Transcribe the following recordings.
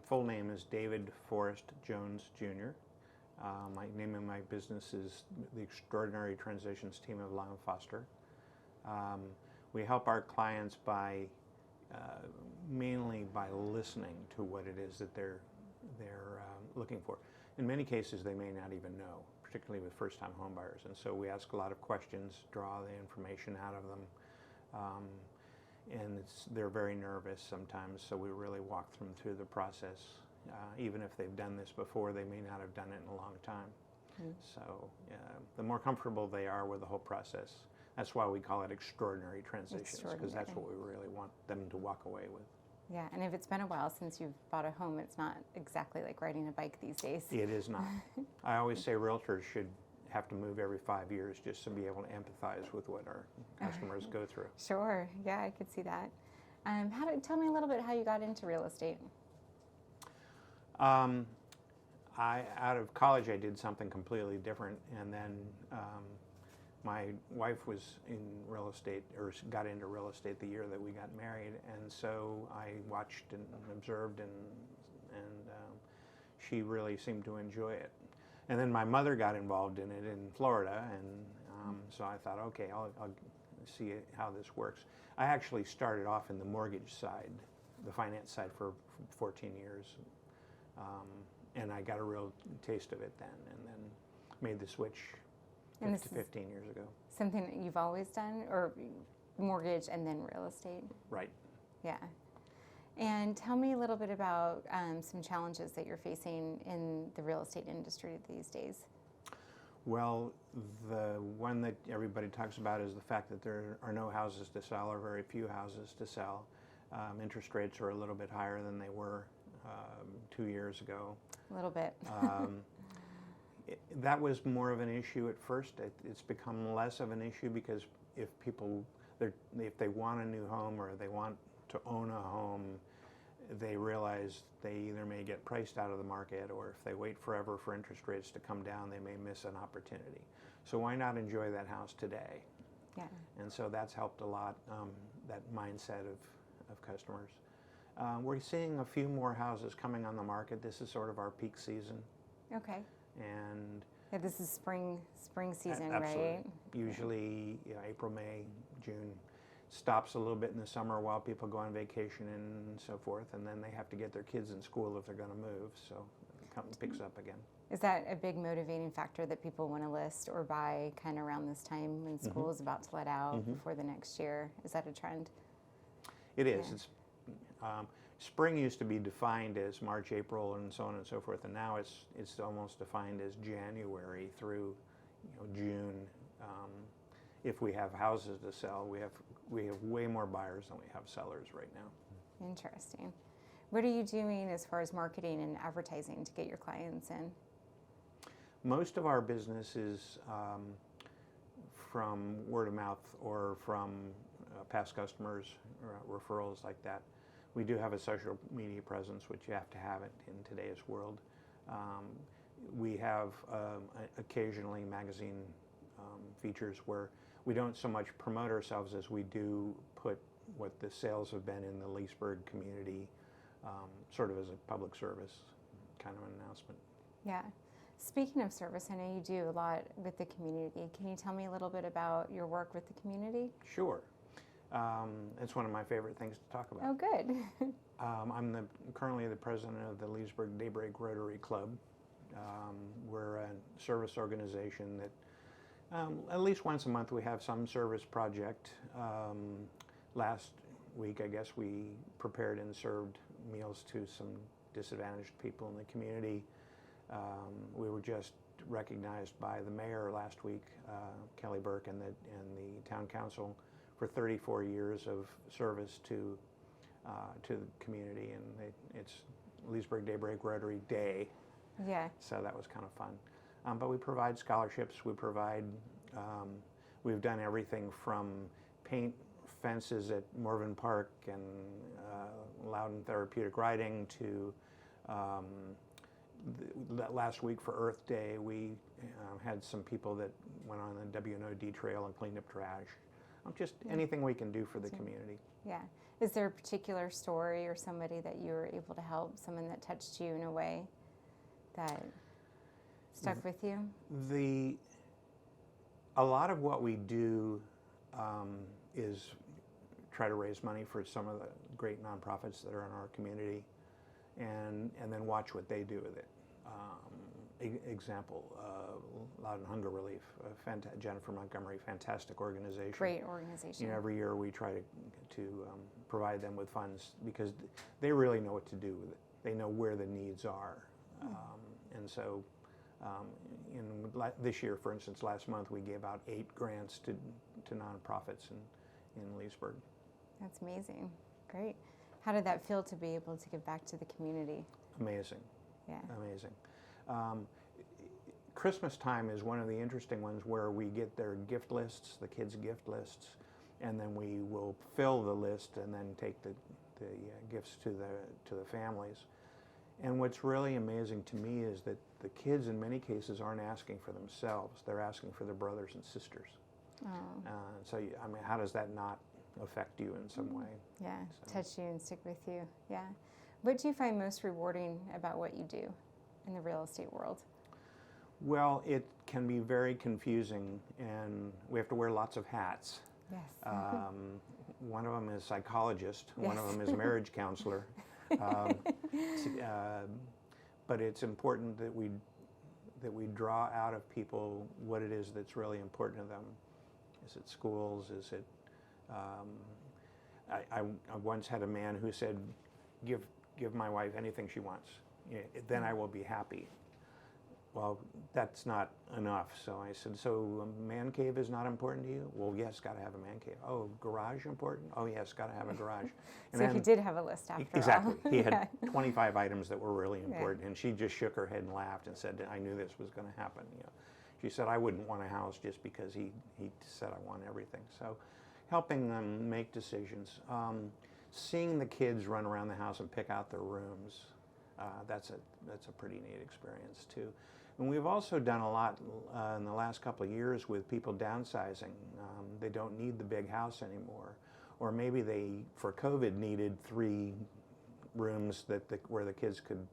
full name is David Forrest Jones Jr. My name of my business is the Extraordinary Transitions Team of Long Foster. We help our clients by mainly by listening to what it is that they're looking for. In many cases, they may not even know, particularly with first-time homebuyers. And so we ask a lot of questions, draw the information out of them, and they're very nervous sometimes. So we really walk them through the process. Even if they've done this before, they may not have done it in a long time. So the more comfortable they are with the whole process, that's why we call it extraordinary transitions, because that's what we really want them to walk away with. Yeah, and if it's been a while since you've bought a home, it's not exactly like riding a bike these days. It is not. I always say realtors should have to move every 5 years just to be able to empathize with what our customers go through. Sure, yeah, I could see that. Tell me a little bit how you got into real estate. Out of college, I did something completely different, and then my wife was in real estate, or got into real estate the year that we got married, and so I watched and observed, and she really seemed to enjoy it. And then my mother got involved in it in Florida, and so I thought, okay, I'll see how this works. I actually started off in the mortgage side, the finance side, for 14 years. And I got a real taste of it then, and then made the switch 15 years ago. Something that you've always done, or mortgage and then real estate? Right. Yeah. And tell me a little bit about some challenges that you're facing in the real estate industry these days. Well, the one that everybody talks about is the fact that there are no houses to sell, or very few houses to sell. Interest rates are a little bit higher than they were 2 years ago. A little bit. That was more of an issue at first. It's become less of an issue because if they want a new home, or they want to own a home, they realize they either may get priced out of the market, or if they wait forever for interest rates to come down, they may miss an opportunity. So why not enjoy that house today? Yeah. And so that's helped a lot, that mindset of customers. We're seeing a few more houses coming on the market. This is sort of our peak season. Okay. And yeah, this is spring season, absolutely. Right? Usually, April, May, June. Stops a little bit in the summer while people go on vacation and so forth, and then they have to get their kids in school if they're going to move, so it picks up again. Is that a big motivating factor, that people want to list or buy kind of around this time when school is about to let out before the next year? Is that a trend? It is. Yeah. It's spring used to be defined as March, April, and so on and so forth, and now it's almost defined as January through June. If we have houses to sell, we have way more buyers than we have sellers right now. Interesting. What are you doing as far as marketing and advertising to get your clients in? Most of our business is from word of mouth, or from past customers, or referrals like that. We do have a social media presence, which you have to have it in today's world. We have occasionally magazine features where we don't so much promote ourselves as we do put what the sales have been in the Leesburg community, sort of as a public service kind of an announcement. Yeah. Speaking of service, I know you do a lot with the community. Can you tell me a little bit about your work with the community? Sure. It's one of my favorite things to talk about. Oh, good. I'm currently the president of the Leesburg Daybreak Rotary Club. We're a service organization that at least once a month we have some service project. Last week, I guess, we prepared and served meals to some disadvantaged people in the community. We were just recognized by the mayor last week, Kelly Burke, and the town council for 34 years of service to the community, and it's Leesburg Daybreak Rotary Day. Yeah. So that was kind of fun. But we provide scholarships. We've done everything from paint fences at Morven Park and Loudon Therapeutic Riding to last week for Earth Day, we had some people that went on the W&OD trail and cleaned up trash. just anything we can do for the community. Yeah. Is there a particular story or somebody that you were able to help, someone that touched you in a way that stuck with you? A lot of what we do is try to raise money for some of the great nonprofits that are in our community, and then watch what they do with it. Example, Loud and Hunger Relief, Jennifer Montgomery, fantastic organization. Great organization. You know, every year we try to provide them with funds because they really know what to do with it. They know where the needs are, and so this year, for instance, last month we gave out 8 grants to nonprofits in Leesburg. That's amazing. Great. How did that feel to be able to give back to the community? Amazing. Yeah. Amazing. Christmas time is one of the interesting ones where we get their gift lists, the kids' gift lists, and then we will fill the list and then take the gifts to the families. And what's really amazing to me is that the kids in many cases aren't asking for themselves, they're asking for their brothers and sisters. Oh. So, I mean, how does that not affect you in some way? Yeah, touch you and stick with you. Yeah. What do you find most rewarding about what you do in the real estate world? Well, it can be very confusing, and we have to wear lots of hats. Yes. One of them is psychologist, Yes. one of them is marriage counselor. But it's important that we draw out of people what it is that's really important to them. Is it schools? Is it? I once had a man who said, "Give my wife anything she wants, then I will be happy." Well, that's not enough. So I said, "So a man cave is not important to you?" "Well, yes, got to have a man cave." "Oh, garage important?" "Oh, yes, got to have a garage." And So he did have a list after all. Exactly. He had Yeah. 25 items that were really important, and she just shook her head and laughed and said, "I knew this was going to happen." You know, she said, "I wouldn't want a house just because he said I want everything." So, helping them make decisions, seeing the kids run around the house and pick out their rooms, that's a pretty neat experience too. And we've also done a lot in the last couple of years with people downsizing. They don't need the big house anymore. Or maybe they, for COVID, needed 3 rooms where the kids could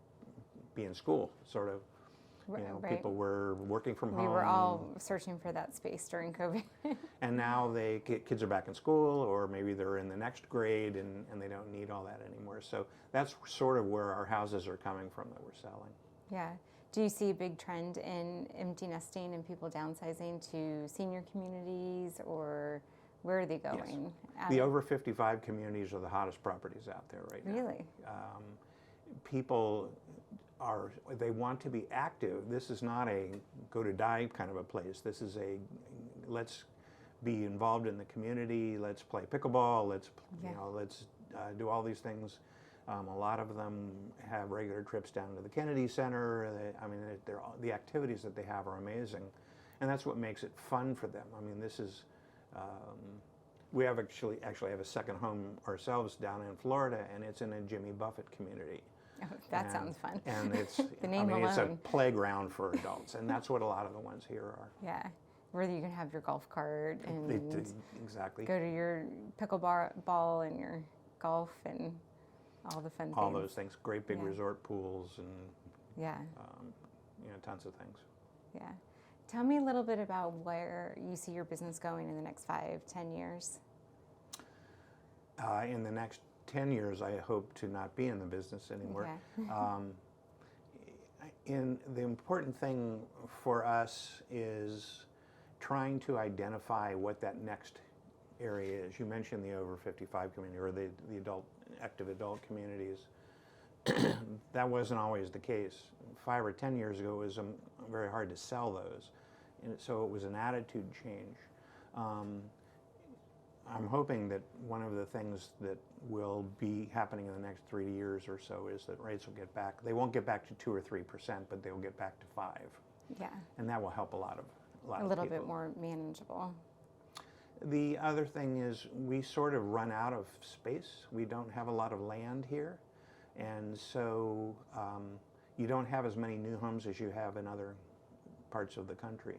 be in school, sort of. You know, Right. people were working from home. We were all searching for that space during COVID. And now kids are back in school, or maybe they're in the next grade and they don't need all that anymore. So that's sort of where our houses are coming from that we're selling. Yeah. Do you see a big trend in empty nesting and people downsizing to senior communities, or where are they going? Yes. The over 55 communities are the hottest properties out there right now. Really? People they want to be active. This is not a go to die kind of a place. This is let's be involved in the community. Let's play pickleball. Let's do all these things. A lot of them have regular trips down to the Kennedy Center. The activities that they have are amazing, and that's what makes it fun for them. I mean, this is we have actually have a second home ourselves down in Florida, and it's in a Jimmy Buffett community. Oh, that sounds fun. And it's the name alone. It's a playground for adults, and that's what a lot of the ones here are. Yeah, where you can have your golf cart and exactly go to your pickleball and your golf and all the fun things. All those things. Great big resort pools and tons of things. Yeah. Tell me a little bit about where you see your business going in the next 5-10 years. In the next 10 years, I hope to not be in the business anymore. Okay. The important thing for us is trying to identify what that next area is. You mentioned the over 55 community, or the active adult communities. That wasn't always the case. 5 or 10 years ago, it was very hard to sell those. And so it was an attitude change. I'm hoping that one of the things that will be happening in the next 3 years or so is that rates will get back. They won't get back to 2 or 3%, but they'll get back to 5. Yeah. And that will help a lot of a little bit more manageable. The other thing is we sort of run out of space. We don't have a lot of land here, and so you don't have as many new homes as you have in other parts of the country.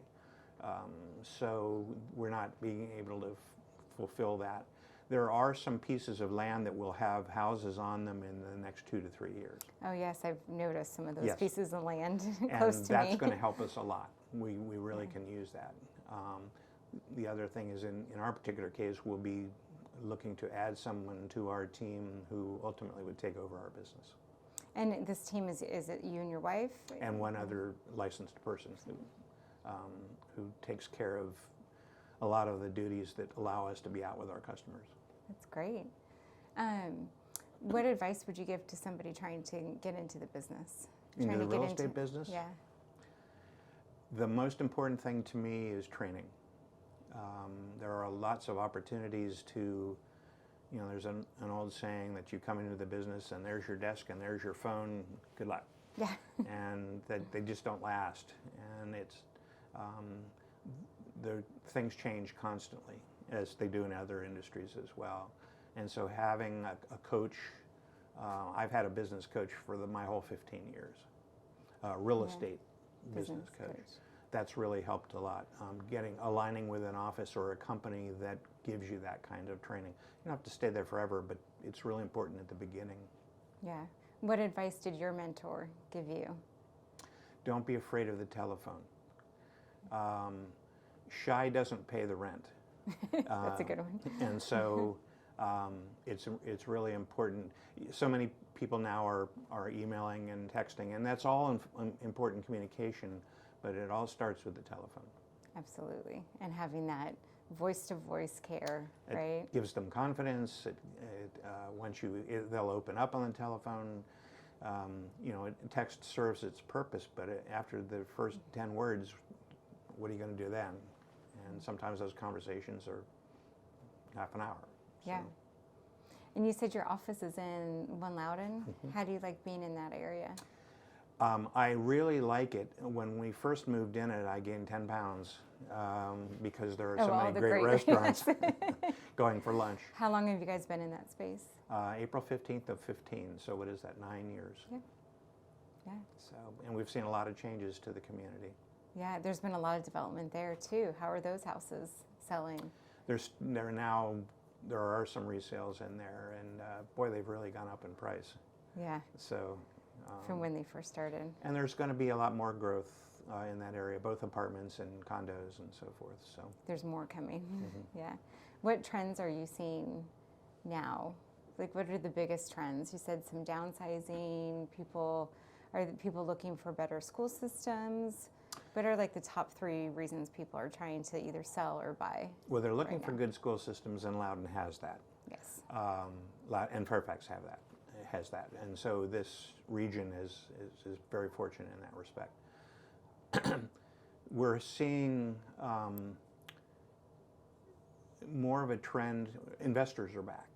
So we're not being able to fulfill that. There are some pieces of land that will have houses on them in the next 2 to 3 years. Oh yes, I've noticed some of those Yes. pieces of land And close to that's me. going to help us a lot. We really can use that. The other thing is in our particular case, we'll be looking to add someone to our team who ultimately would take over our business. And this team, is it you and your wife? And one other licensed person who takes care of a lot of the duties that allow us to be out with our customers. That's great. What advice would you give to somebody trying to get into the business? Into the Trying to real get estate business? Yeah. The most important thing to me is training. There are lots of opportunities to, there's an old saying that you come into the business and there's your desk and there's your phone, good luck. Yeah. And that they just don't last. And it's, things change constantly, as they do in other industries as well. And so having a coach, I've had a business coach for my whole 15 years, real estate business coach. That's really helped a lot. Aligning with an office or a company that gives you that kind of training. You don't have to stay there forever, but it's really important at the beginning. Yeah. What advice did your mentor give you? Don't be afraid of the telephone. Shy doesn't pay the rent. That's a good one. And so it's really important. So many people now are emailing and texting, and that's all important communication, but it all starts with the telephone. Absolutely. And having that voice-to-voice care, It right? gives them confidence. They'll open up on the telephone. Text serves its purpose, but after the first 10 words, what are you going to do then? And sometimes those conversations are half an hour. Yeah. So. And you said your office is in One Loudoun. How do you like being in that area? I really like it. When we first moved in it, I gained 10 pounds because there are so many great restaurants going for lunch. How long have you guys been in that space? April 15th of 15, so what is that, 9 years? Yeah. Yeah. So, and we've seen a lot of changes to the community. Yeah, there's been a lot of development there too. How are those houses selling? There are some resales in there, and boy, they've really gone up in price. Yeah. So. From when they first started. And there's going to be a lot more growth in that area, both apartments and condos and so forth. So there's more coming. Yeah. What trends are you seeing now? Like, what are the biggest trends? You said some downsizing. Are people looking for better school systems? What are like the top 3 reasons people are trying to either sell or buy? Well, they're looking right for now? good school systems, and Loudoun has that. Yes. And Fairfax has that. And so this region is very fortunate in that respect. We're seeing more of a trend. Investors are back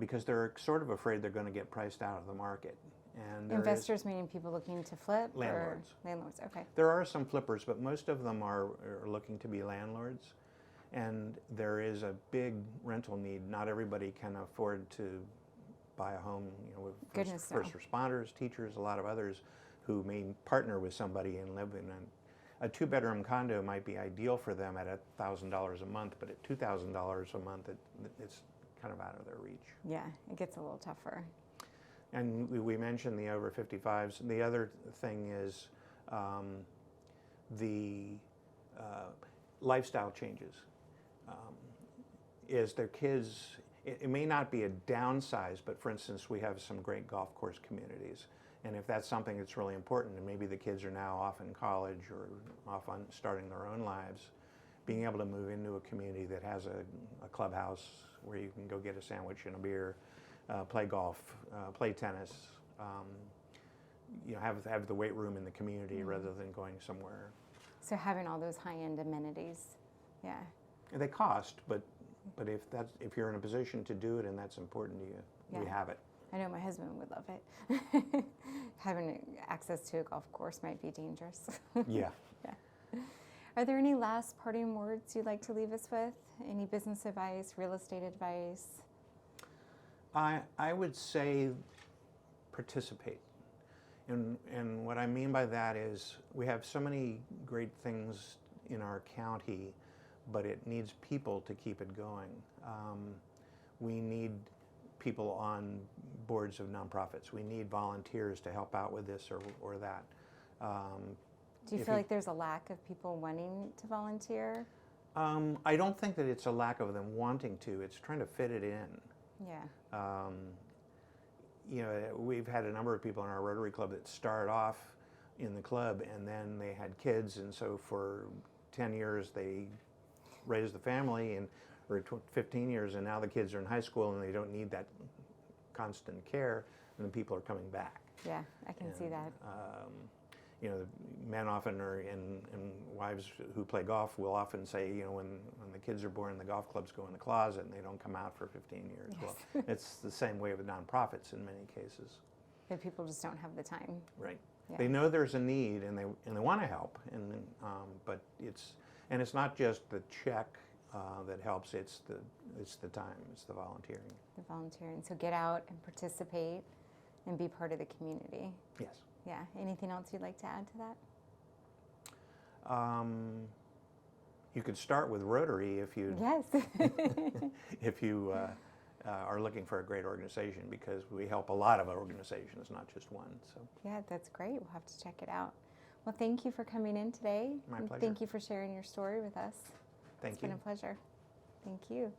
because they're sort of afraid they're going to get priced out of the market. And Investors meaning people looking to flip? Landlords. Or landlords, okay. There are some flippers, but most of them are looking to be landlords. And there is a big rental need. Not everybody can afford to buy a home, with first responders, teachers, a lot of others who may partner with somebody and live in a 2-bedroom condo might be ideal for them at $1,000 a month, but at $2,000 a month, it's kind of out of their reach. Yeah, it gets a little tougher. And we mentioned the over 55s. The other thing is the lifestyle changes. Is their kids, it may not be a downsize, but for instance, we have some great golf course communities. And if that's something that's really important, and maybe the kids are now off in college or off on starting their own lives, being able to move into a community that has a clubhouse where you can go get a sandwich and a beer, play golf, play tennis, have the weight room in the community rather than going somewhere. So having all those high-end amenities, yeah. And they cost, but if you're in a position to do it and that's important to you, we have it. I know my husband would love it. Having access to a golf course might be dangerous. Yeah. Yeah. Are there any last parting words you'd like to leave us with? Any business advice, real estate advice? I would say participate. And what I mean by that is we have so many great things in our county, but it needs people to keep it going. We need people on boards of nonprofits. We need volunteers to help out with this or that. Do you feel like there's a lack of people wanting to volunteer? I don't think that it's a lack of them wanting to. It's trying to fit it in. Yeah. You know, we've had a number of people in our Rotary Club that started off in the club and then they had kids, and so for 10 years they raised the family, or 15 years, and now the kids are in high school and they don't need that constant care, and then people are coming back. Yeah, I can see that. You know, men often are, and wives who play golf will often say, you know, when the kids are born, the golf clubs go in the closet and they don't come out for 15 years. Yes. Well, it's the same way with nonprofits in many cases. But people just don't have the time. Right. Yeah. They know there's a need and they want to help, but it's not just the check that helps. It's the time. It's the volunteering. The volunteering. So get out and participate and be part of the community. Yes. Yeah. Anything else you'd like to add to that? You could start with Rotary if you Yes. if you are looking for a great organization, because we help a lot of organizations, not just one. So Yeah, that's great. We'll have to check it out. Well, thank you for coming in today. My And pleasure. thank you for sharing your story with us. thank It's you. been a pleasure. Thank you.